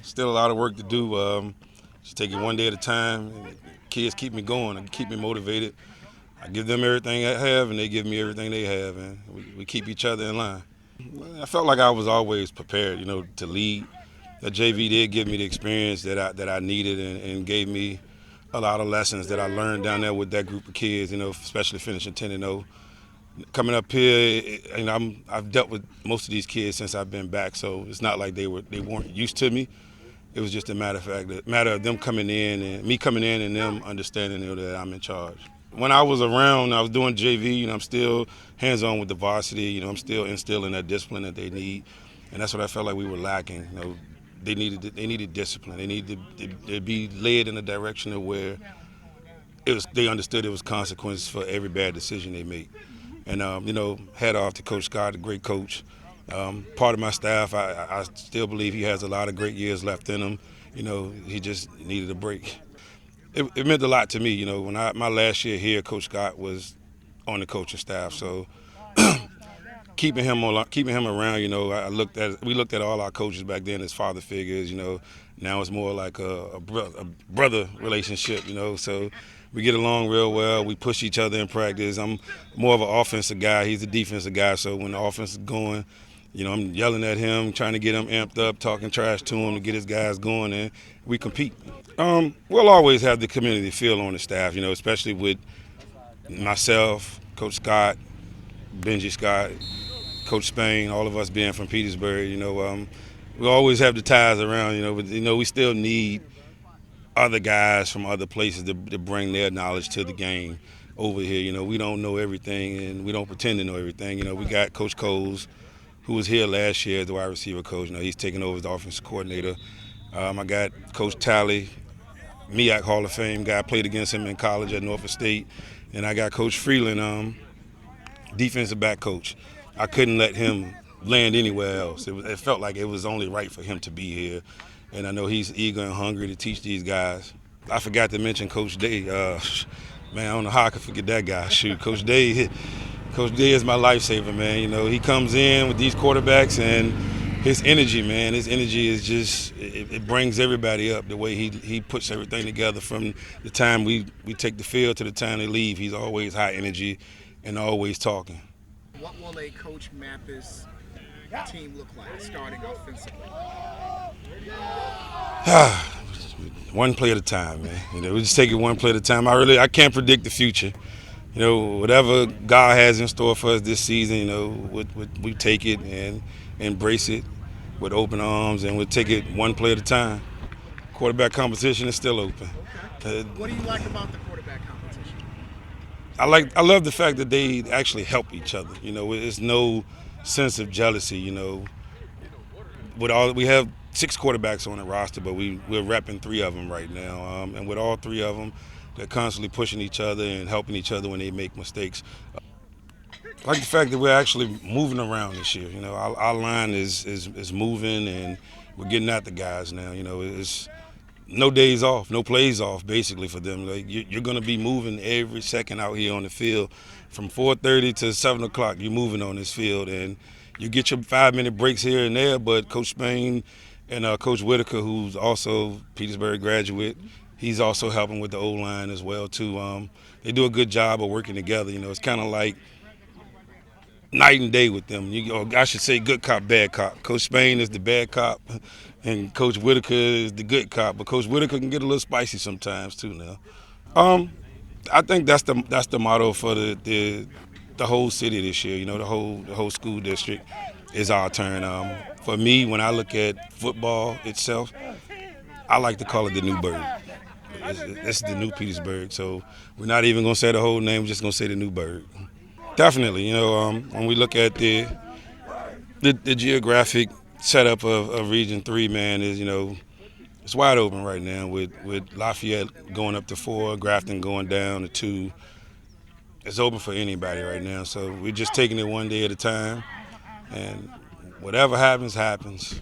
Still a lot of work to do. Just take it one day at a time. Kids keep me going and keep me motivated. I give them everything I have, and they give me everything they have, and we keep each other in line. I felt like I was always prepared, to lead. The JV did give me the experience that I needed, and gave me a lot of lessons that I learned down there with that group of kids. Especially finishing 10-0. Coming up here, I've dealt with most of these kids since I've been back, so it's not like they weren't used to me. It was just a matter of them coming in and me coming in and them understanding that I'm in charge. When I was around, I was doing JV. I'm still hands-on with the varsity. I'm still instilling that discipline that they need, and that's what I felt like we were lacking. They needed discipline. They needed to be led in a direction of where they understood it was consequences for every bad decision they make. And hat off to Coach Scott, a great coach. Part of my staff, I still believe he has a lot of great years left in him. He just needed a break. It meant a lot to me. When my last year here, Coach Scott was on the coaching staff, so keeping him around. We looked at all our coaches back then as father figures. Now it's more like a brother relationship. So we get along real well. We push each other in practice. I'm more of an offensive guy. He's a defensive guy. So when the offense is going, I'm yelling at him, trying to get him amped up, talking trash to him to get his guys going, and we compete. We'll always have the community feel on the staff, especially with myself, Coach Scott, Benji Scott, Coach Spain, all of us being from Petersburg. We always have the ties around, but we still need other guys from other places to bring their knowledge to the game over here. We don't know everything, and we don't pretend to know everything. We got Coach Coles, who was here last year as the wide receiver coach. He's taking over as the offensive coordinator. I got Coach Talley, MEAC Hall of Fame guy. I played against him in college at Norfolk State. And I got Coach Freeland, defensive back coach. I couldn't let him land anywhere else. It felt like it was only right for him to be here. And I know he's eager and hungry to teach these guys. I forgot to mention Coach Day. Man, I don't know how I could forget that guy. Shoot, Coach Day is my lifesaver, man. He comes in with these quarterbacks and his energy, man. His energy is just, it brings everybody up. The way he puts everything together from the time we take the field to the time they leave. He's always high energy and always talking. What will a Coach Mathis team look like starting offensively? One play at a time, man. We just take it one play at a time. I can't predict the future. Whatever God has in store for us this season, we take it and embrace it with open arms, and we'll take it one play at a time. Quarterback competition is still open. Okay. What do you like about the quarterback competition? I love the fact that they actually help each other. There's no sense of jealousy. We have 6 quarterbacks on the roster, but we're repping 3 of them right now, and with all 3 of them, they're constantly pushing each other and helping each other when they make mistakes. I like the fact that we're actually moving around this year. Our line is moving, and we're getting at the guys now. It's no days off, no plays off, basically, for them. Like, you're going to be moving every second out here on the field. From 4:30 to 7 o'clock, you're moving on this field, and you get your 5-minute breaks here and there, but Coach Spain and Coach Whitaker, who's also Petersburg graduate, he's also helping with the O-line as well, too. They do a good job of working together. It's kind of like night and day with them. I should say good cop, bad cop. Coach Spain is the bad cop, and Coach Whitaker is the good cop. But Coach Whitaker can get a little spicy sometimes too. Now, I think that's the motto for the whole city this year. The whole school district is our turn. For me, when I look at football itself, I like to call it the new bird. This is the new Petersburg. So we're not even gonna say the whole name. We're just gonna say the new bird. Definitely, when we look at the geographic setup of Region 3, man, it's wide open right now with Lafayette going up to 4, Grafton going down to 2. It's open for anybody right now, so we're just taking it one day at a time, and whatever happens, happens.